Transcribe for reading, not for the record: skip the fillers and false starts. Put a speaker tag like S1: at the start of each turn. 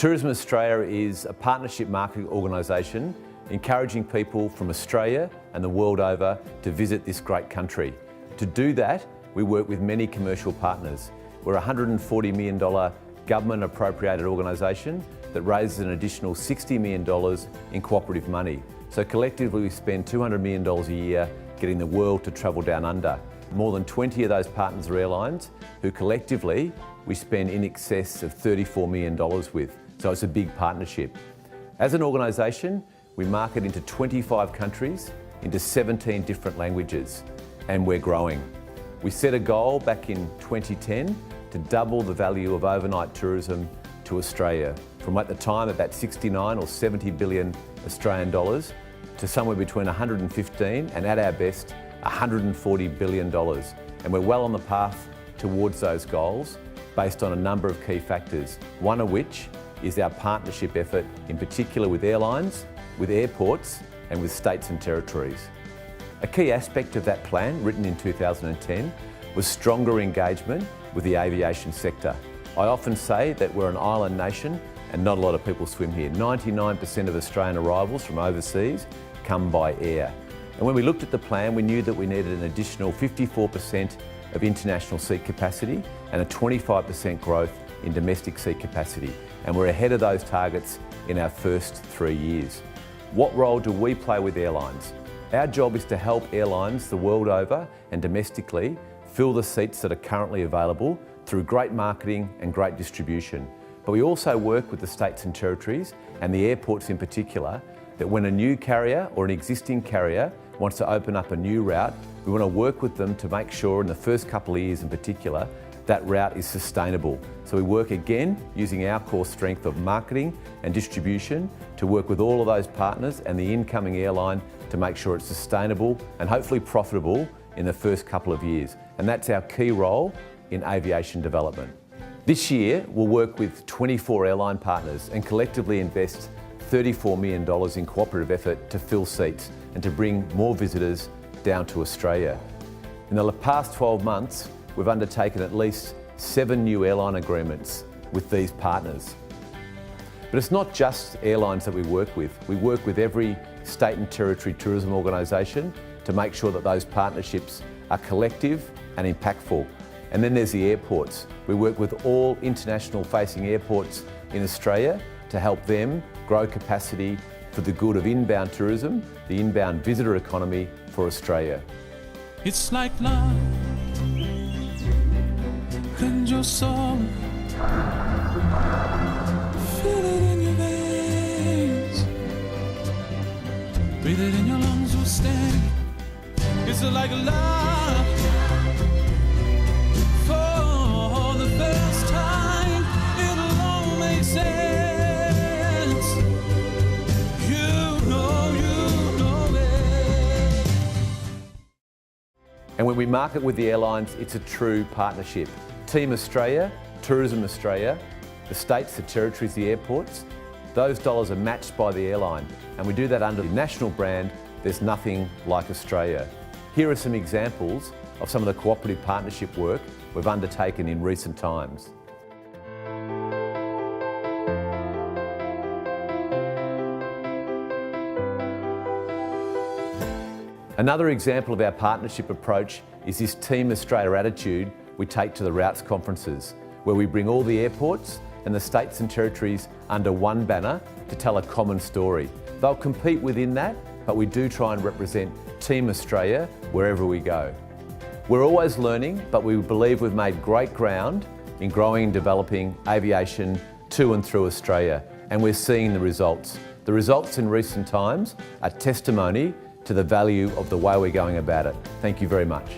S1: Tourism Australia is a partnership marketing organisation encouraging people from Australia and the world over to visit this great country. To do that, we work with many commercial partners. We're a $140 million government appropriated organisation that raises an additional $60 million in cooperative money. So collectively we spend $200 million a year getting the world to travel down under. More than 20 of those partners are airlines who collectively we spend in excess of $34 million with. So it's a big partnership. As an organisation, we market into 25 countries, into 17 different languages, and we're growing. We set a goal back in 2010 to double the value of overnight tourism to Australia, from at the time about 69 or 70 billion Australian dollars to somewhere between 115 and at our best, $140 billion. And we're well on the path towards those goals based on a number of key factors, one of which is our partnership effort, in particular with airlines, with airports and with states and territories. A key aspect of that plan, written in 2010, was stronger engagement with the aviation sector. I often say that we're an island nation and not a lot of people swim here. 99% of Australian arrivals from overseas come by air. And when we looked at the plan, we knew that we needed an additional 54% of international seat capacity and a 25% growth in domestic seat capacity. And we're ahead of those targets in our first 3 years. What role do we play with airlines? Our job is to help airlines the world over and domestically fill the seats that are currently available through great marketing and great distribution. But we also work with the states and territories and the airports in particular, that when a new carrier or an existing carrier wants to open up a new route, we want to work with them to make sure in the first couple of years in particular, that route is sustainable. So we work again using our core strength of marketing and distribution to work with all of those partners and the incoming airline to make sure it's sustainable and hopefully profitable in the first couple of years. And that's our key role in aviation development. This year, we'll work with 24 airline partners and collectively invest $34 million in cooperative effort to fill seats and to bring more visitors down to Australia. In the past 12 months, we've undertaken at least 7 new airline agreements with these partners. But it's not just airlines that we work with. We work with every state and territory tourism organisation to make sure that those partnerships are collective and impactful. And then there's the airports. We work with all international facing airports in Australia to help them grow capacity for the good of inbound tourism, the inbound visitor economy for Australia.
S2: It's like love and your soul, feel it in your veins, breathe it in your lungs, will steady. It's like love for the first time. It'll all make sense. You know it.
S1: And when we market with the airlines, it's a true partnership. Team Australia, Tourism Australia, the states, the territories, the airports, those dollars are matched by the airline. And we do that under the national brand, There's Nothing Like Australia. Here are some examples of some of the cooperative partnership work we've undertaken in recent times. Another example of our partnership approach is this Team Australia attitude we take to the routes conferences, where we bring all the airports and the states and territories under one banner to tell a common story. They'll compete within that, but we do try and represent Team Australia wherever we go. We're always learning, but we believe we've made great ground in growing and developing aviation to and through Australia, and we're seeing the results. The results in recent times are testimony to the value of the way we're going about it. Thank you very much.